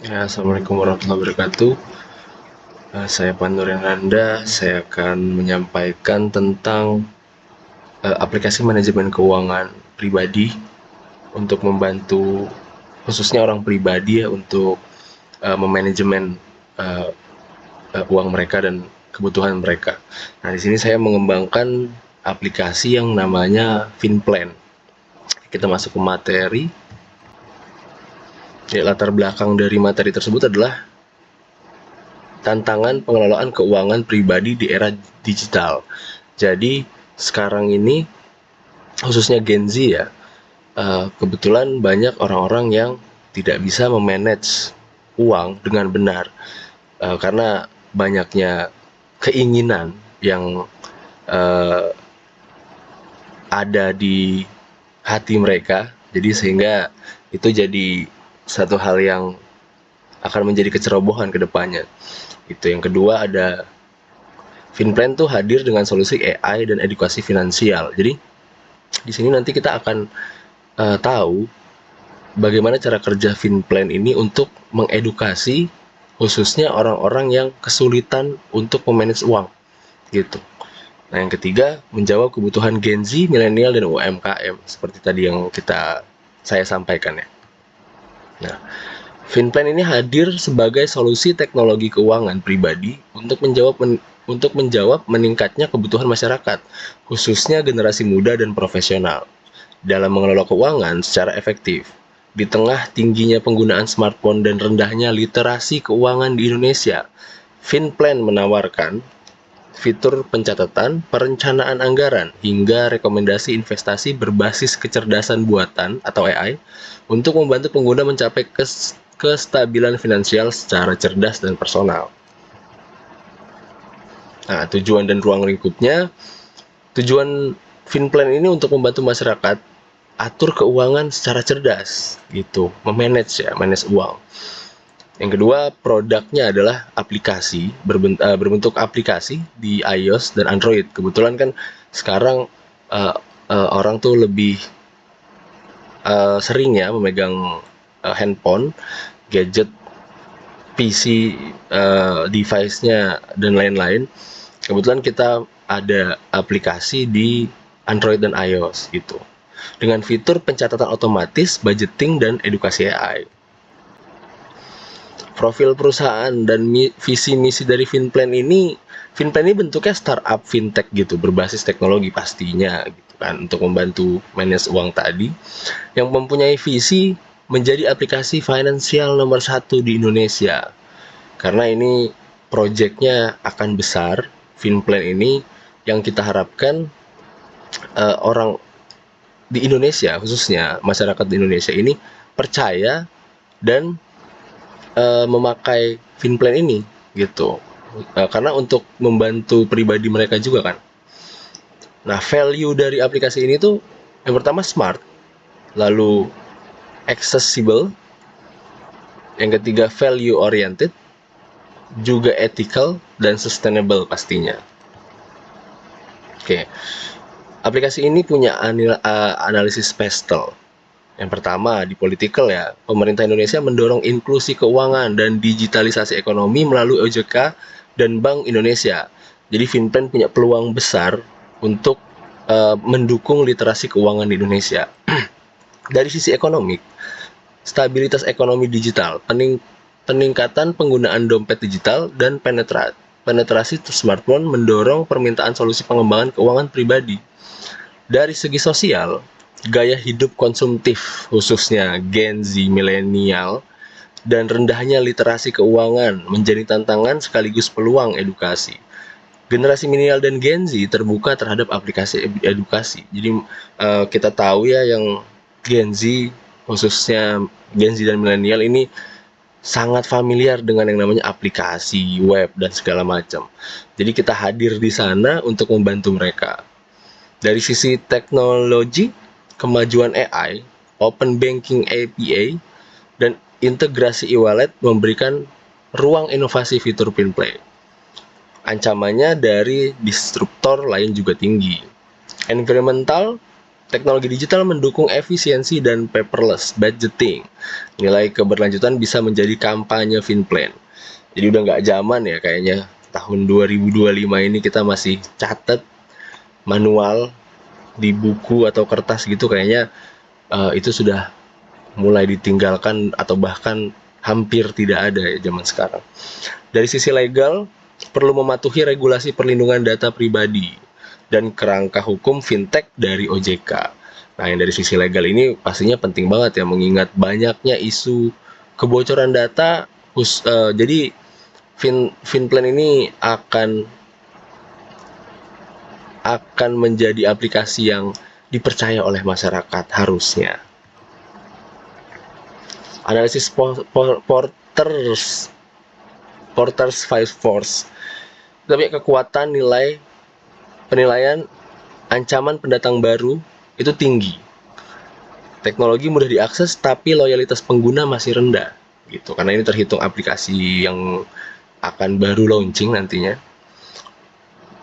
Ya, Assalamualaikum warahmatullahi wabarakatuh. Saya Pandu Renanda. Saya akan menyampaikan tentang aplikasi manajemen keuangan pribadi untuk membantu khususnya orang pribadi ya untuk memanajemen uh, uang mereka dan kebutuhan mereka. Nah, di sini saya mengembangkan aplikasi yang namanya FinPlan. Kita masuk ke materi. Ya, latar belakang dari materi tersebut adalah tantangan pengelolaan keuangan pribadi di era digital. Jadi sekarang ini khususnya Gen Z ya, kebetulan banyak orang-orang yang tidak bisa memanage uang dengan benar karena banyaknya keinginan yang uh, ada di hati mereka. Jadi sehingga itu jadi satu hal yang akan menjadi kecerobohan ke depannya. Itu yang kedua ada FinPlan tuh hadir dengan solusi AI dan edukasi finansial. Jadi di sini nanti kita akan tahu bagaimana cara kerja FinPlan ini untuk mengedukasi khususnya orang-orang yang kesulitan untuk memanage uang gitu. Nah, yang ketiga menjawab kebutuhan Gen Z, milenial dan UMKM seperti tadi yang saya sampaikan ya. Nah, FinPlan ini hadir sebagai solusi teknologi keuangan pribadi untuk menjawab meningkatnya kebutuhan masyarakat, khususnya generasi muda dan profesional, dalam mengelola keuangan secara efektif. Di tengah tingginya penggunaan smartphone dan rendahnya literasi keuangan di Indonesia, FinPlan menawarkan fitur pencatatan, perencanaan anggaran, hingga rekomendasi investasi berbasis kecerdasan buatan atau AI untuk membantu pengguna mencapai kestabilan finansial secara cerdas dan personal. Nah, tujuan dan ruang lingkupnya, tujuan FinPlan ini untuk membantu masyarakat atur keuangan secara cerdas, gitu, manage uang. Yang kedua, produknya adalah aplikasi berbentuk aplikasi di iOS dan Android. Kebetulan kan sekarang orang tuh lebih sering ya memegang handphone, gadget, PC, device-nya dan lain-lain. Kebetulan kita ada aplikasi di Android dan iOS gitu. Dengan fitur pencatatan otomatis, budgeting dan edukasi AI. Profil perusahaan dan visi misi dari FinPlan ini bentuknya startup fintech gitu, berbasis teknologi pastinya gitu kan, untuk membantu manage uang tadi, yang mempunyai visi menjadi aplikasi finansial nomor satu di Indonesia. Karena ini proyeknya akan besar, FinPlan ini yang kita harapkan orang di Indonesia, khususnya masyarakat di Indonesia ini percaya dan memakai FinPlan ini gitu. Karena untuk membantu pribadi mereka juga kan. Nah, value dari aplikasi ini tuh yang pertama smart, lalu accessible, yang ketiga value oriented, juga ethical dan sustainable pastinya. Oke. Aplikasi ini punya analisis pestel. Yang pertama di political ya, pemerintah Indonesia mendorong inklusi keuangan dan digitalisasi ekonomi melalui OJK dan Bank Indonesia. Jadi FinPlan punya peluang besar untuk mendukung literasi keuangan di Indonesia. Dari sisi ekonomi, stabilitas ekonomi digital, peningkatan penggunaan dompet digital dan penetrasi smartphone mendorong permintaan solusi pengembangan keuangan pribadi. Dari segi sosial, gaya hidup konsumtif khususnya Gen Z milenial dan rendahnya literasi keuangan menjadi tantangan sekaligus peluang edukasi. Generasi milenial dan Gen Z terbuka terhadap aplikasi edukasi. Jadi kita tahu ya yang Gen Z khususnya Gen Z dan milenial ini sangat familiar dengan yang namanya aplikasi web dan segala macam. Jadi kita hadir di sana untuk membantu mereka. Dari sisi teknologi, kemajuan AI, open banking API, dan integrasi e-wallet memberikan ruang inovasi fitur FinPlan. Ancamannya dari disruptor lain juga tinggi. Environmental, Teknologi digital mendukung efisiensi dan paperless budgeting. Nilai keberlanjutan bisa menjadi kampanye Finplan. Jadi udah nggak zaman ya kayaknya tahun 2025 ini kita masih catat manual di buku atau kertas gitu, kayaknya itu sudah mulai ditinggalkan atau bahkan hampir tidak ada ya zaman sekarang. Dari sisi legal, perlu mematuhi regulasi perlindungan data pribadi dan kerangka hukum fintech dari OJK. Nah, yang dari sisi legal ini pastinya penting banget ya, mengingat banyaknya isu kebocoran data. Jadi Finplan ini akan menjadi aplikasi yang dipercaya oleh masyarakat harusnya. Analisis Porter's Five Force. Tapi kekuatan penilaian ancaman pendatang baru itu tinggi. Teknologi mudah diakses tapi loyalitas pengguna masih rendah gitu. Karena ini terhitung aplikasi yang akan baru launching nantinya.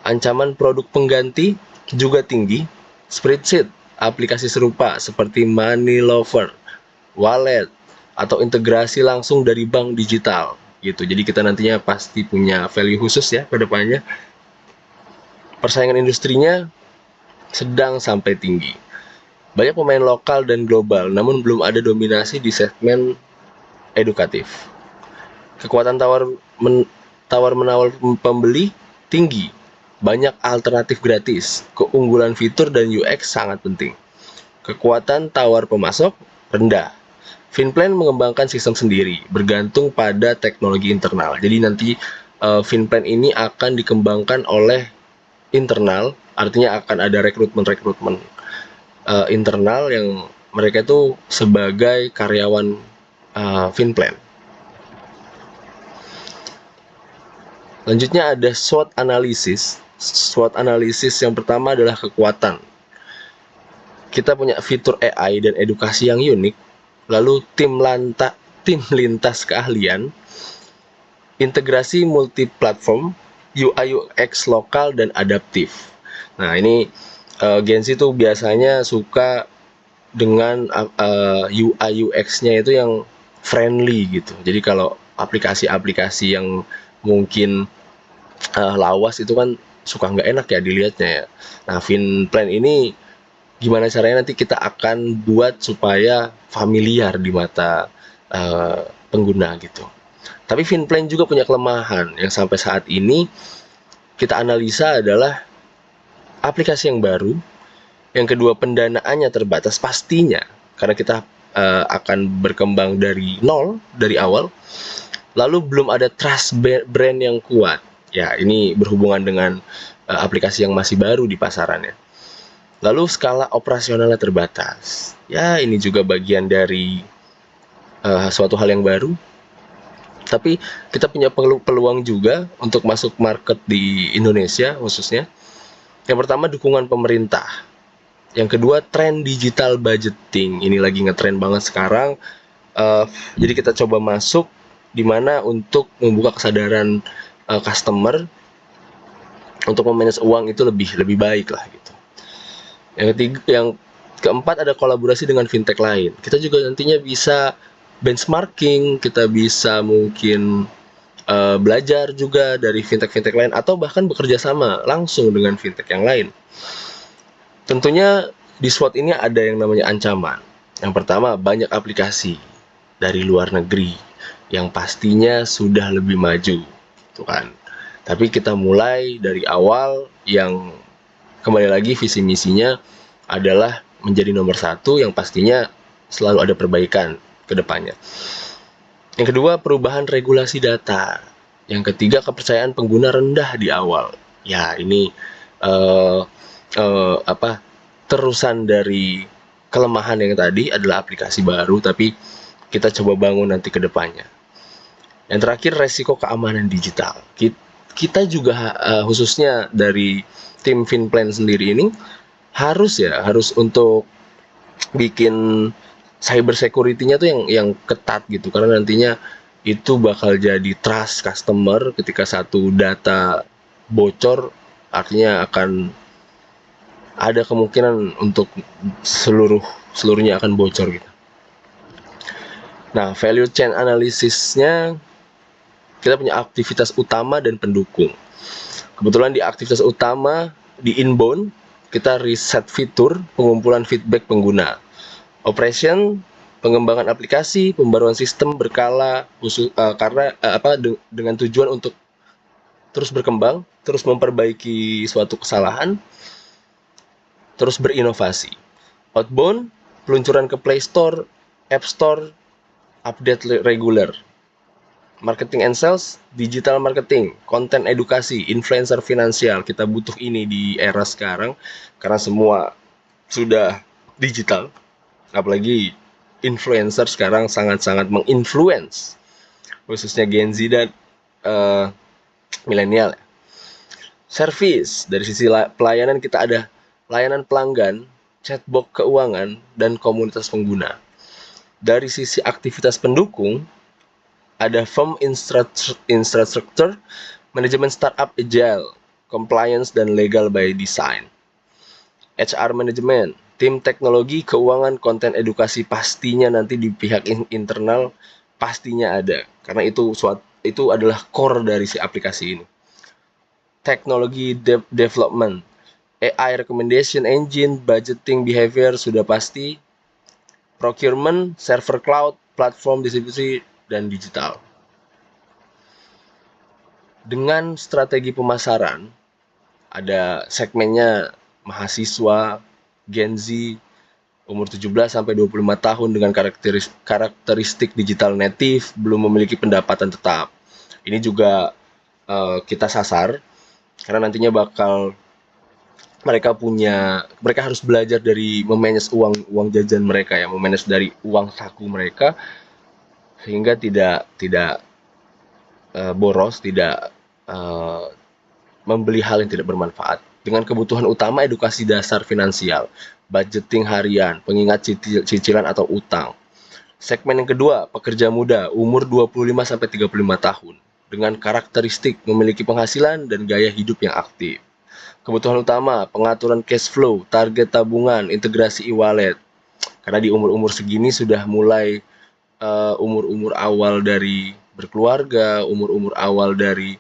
Ancaman produk pengganti juga tinggi. Spreadsheet, aplikasi serupa seperti Money Lover, wallet, atau integrasi langsung dari bank digital gitu. Jadi kita nantinya pasti punya value khusus ya ke depannya. Persaingan industrinya sedang sampai tinggi. Banyak pemain lokal dan global, namun belum ada dominasi di segmen edukatif. Kekuatan tawar-menawar pembeli tinggi. Banyak alternatif gratis. Keunggulan fitur dan UX sangat penting. Kekuatan tawar pemasok rendah. Finplan mengembangkan sistem sendiri, bergantung pada teknologi internal. Jadi nanti Finplan ini akan dikembangkan oleh internal, artinya akan ada rekrutmen internal yang mereka itu sebagai karyawan Finplan. Lanjutnya ada SWOT analisis. SWOT analisis yang pertama adalah kekuatan. Kita punya fitur AI dan edukasi yang unik. Lalu tim lintas keahlian, integrasi multiplatform, UI UX lokal dan adaptif. Nah, ini Gen Z tuh biasanya suka dengan UI UX-nya itu yang friendly gitu. Jadi kalau aplikasi-aplikasi yang mungkin lawas itu kan suka nggak enak ya dilihatnya ya. Nah, Finplan ini gimana caranya nanti kita akan buat supaya familiar di mata pengguna gitu. Tapi Finplan juga punya kelemahan yang sampai saat ini kita analisa adalah aplikasi yang baru. Yang kedua, pendanaannya terbatas pastinya karena kita akan berkembang dari nol, dari awal. Lalu belum ada trust brand yang kuat. Ya, ini berhubungan dengan aplikasi yang masih baru di pasarannya. Lalu skala operasionalnya terbatas. Ya, ini juga bagian dari suatu hal yang baru. Tapi kita punya peluang juga untuk masuk market di Indonesia khususnya. Yang pertama, dukungan pemerintah. Yang kedua, tren digital budgeting. Ini lagi ngetren banget sekarang. Jadi kita coba masuk di mana untuk membuka kesadaran customer untuk memanage uang itu lebih baik lah gitu. Yang keempat ada kolaborasi dengan fintech lain. Kita juga nantinya bisa benchmarking, kita bisa mungkin belajar juga dari fintech lain atau bahkan bekerja sama langsung dengan fintech yang lain. Tentunya di SWOT ini ada yang namanya ancaman. Yang pertama, banyak aplikasi dari luar negeri yang pastinya sudah lebih maju, tuh kan. Tapi kita mulai dari awal yang kembali lagi visi misinya adalah menjadi nomor satu yang pastinya selalu ada perbaikan ke depannya. Yang kedua, perubahan regulasi data. Yang ketiga, kepercayaan pengguna rendah di awal. Ya, ini terusan dari kelemahan yang tadi adalah aplikasi baru, tapi kita coba bangun nanti ke depannya. Yang terakhir, resiko keamanan digital. Kita juga khususnya dari tim Finplan sendiri ini harus untuk bikin cyber security-nya tuh yang ketat gitu, karena nantinya itu bakal jadi trust customer. Ketika satu data bocor, artinya akan ada kemungkinan untuk seluruhnya akan bocor gitu. Nah, value chain analysisnya kita punya aktivitas utama dan pendukung. Kebetulan di aktivitas utama di inbound kita riset fitur, pengumpulan feedback pengguna. Operation, pengembangan aplikasi, pembaruan sistem berkala dengan tujuan untuk terus berkembang, terus memperbaiki suatu kesalahan, terus berinovasi. Outbound, peluncuran ke Play Store, App Store, update reguler. Marketing and sales, digital marketing, konten edukasi, influencer finansial. Kita butuh ini di era sekarang karena semua sudah digital. Apalagi influencer sekarang sangat-sangat menginfluence, khususnya Gen Z dan milenial. Service, dari sisi pelayanan kita ada layanan pelanggan, chatbot keuangan, dan komunitas pengguna. Dari sisi aktivitas pendukung, ada firm infrastructure, manajemen startup agile, compliance dan legal by design. HR management, tim teknologi, keuangan, konten edukasi pastinya nanti di pihak internal pastinya ada, karena itu adalah core dari si aplikasi ini. Teknologi development, AI recommendation engine, budgeting behavior sudah pasti. Procurement, server cloud, platform distribusi, dan digital. Dengan strategi pemasaran, ada segmennya mahasiswa, Gen Z, umur 17 sampai 25 tahun dengan karakteristik digital native, belum memiliki pendapatan tetap. Ini juga kita sasar karena nantinya mereka harus belajar dari memanage uang jajan mereka ya, memanage dari uang saku mereka sehingga tidak boros, tidak membeli hal yang tidak bermanfaat. Dengan kebutuhan utama edukasi dasar finansial, budgeting harian, pengingat cicilan atau utang. Segmen yang kedua, pekerja muda, umur 25 sampai 35 tahun, dengan karakteristik memiliki penghasilan dan gaya hidup yang aktif. Kebutuhan utama, pengaturan cash flow, target tabungan, integrasi e-wallet. Karena di umur-umur segini sudah mulai umur-umur awal dari berkeluarga, umur-umur awal dari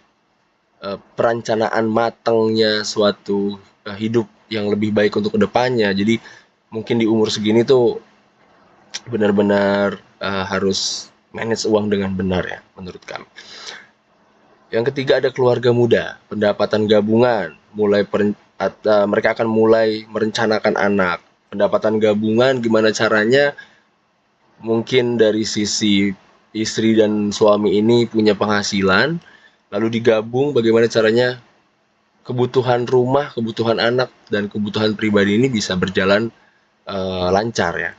perencanaan matangnya suatu hidup yang lebih baik untuk kedepannya. Jadi mungkin di umur segini tuh benar-benar harus manage uang dengan benar ya, menurut kami. Yang ketiga ada keluarga muda, pendapatan gabungan, mereka akan mulai merencanakan anak. Pendapatan gabungan gimana caranya? Mungkin dari sisi istri dan suami ini punya penghasilan, lalu digabung bagaimana caranya kebutuhan rumah, kebutuhan anak, dan kebutuhan pribadi ini bisa berjalan lancar ya.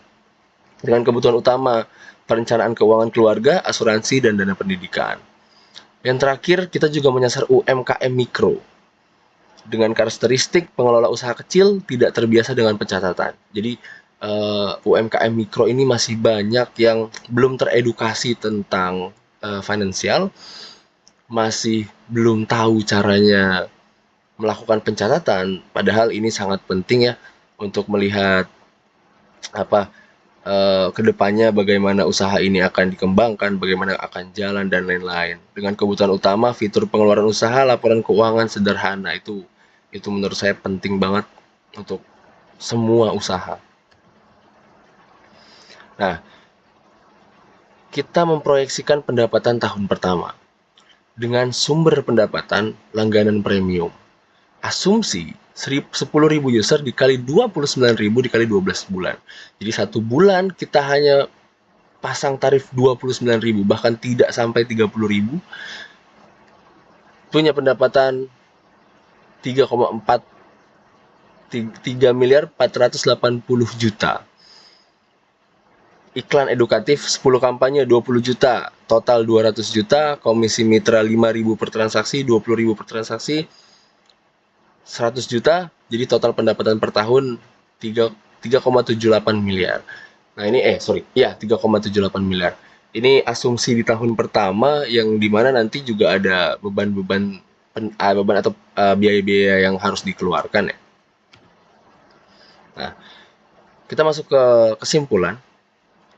Dengan kebutuhan utama, perencanaan keuangan keluarga, asuransi, dan dana pendidikan. Yang terakhir, kita juga menyasar UMKM mikro. Dengan karakteristik pengelola usaha kecil tidak terbiasa dengan pencatatan. Jadi UMKM mikro ini masih banyak yang belum teredukasi tentang finansial, masih belum tahu caranya melakukan pencatatan. Padahal ini sangat penting ya untuk melihat kedepannya bagaimana usaha ini akan dikembangkan, bagaimana akan jalan dan lain-lain. Dengan kebutuhan utama, fitur pengeluaran usaha, laporan keuangan sederhana itu menurut saya penting banget untuk semua usaha. Nah, kita memproyeksikan pendapatan tahun pertama dengan sumber pendapatan langganan premium. Asumsi 10.000 user dikali 29.000 dikali 12 bulan. Jadi 1 bulan kita hanya pasang tarif 29.000, bahkan tidak sampai 30.000. Punya pendapatan 3,480 juta. Iklan edukatif 10 kampanye 20 juta, total 200 juta, komisi mitra 5.000 per transaksi, 20.000 per transaksi, 100 juta, jadi total pendapatan per tahun 3,78 miliar. Nah ini 3,78 miliar. Ini asumsi di tahun pertama yang dimana nanti juga ada beban atau biaya-biaya yang harus dikeluarkan ya. Nah, kita masuk ke kesimpulan.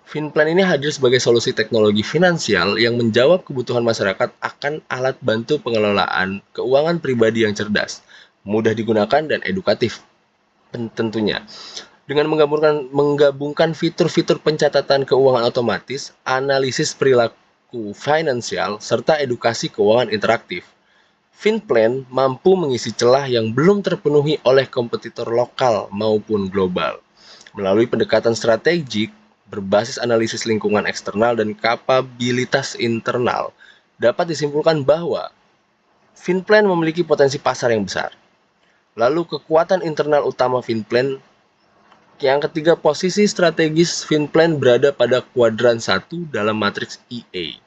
FinPlan ini hadir sebagai solusi teknologi finansial yang menjawab kebutuhan masyarakat akan alat bantu pengelolaan keuangan pribadi yang cerdas, mudah digunakan, dan edukatif. Tentunya, dengan menggabungkan fitur-fitur pencatatan keuangan otomatis, analisis perilaku finansial, serta edukasi keuangan interaktif, FinPlan mampu mengisi celah yang belum terpenuhi oleh kompetitor lokal maupun global. Melalui pendekatan strategik, berbasis analisis lingkungan eksternal dan kapabilitas internal, dapat disimpulkan bahwa FinPlan memiliki potensi pasar yang besar. Lalu kekuatan internal utama FinPlan. Yang ketiga, posisi strategis FinPlan berada pada kuadran 1 dalam matriks EA.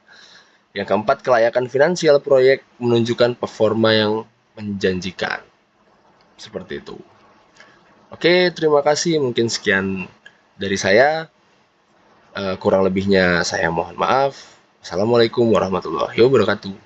Yang keempat, kelayakan finansial proyek menunjukkan performa yang menjanjikan. Seperti itu. Oke, terima kasih. Mungkin sekian dari saya. Kurang lebihnya saya mohon maaf. Assalamualaikum warahmatullahi wabarakatuh.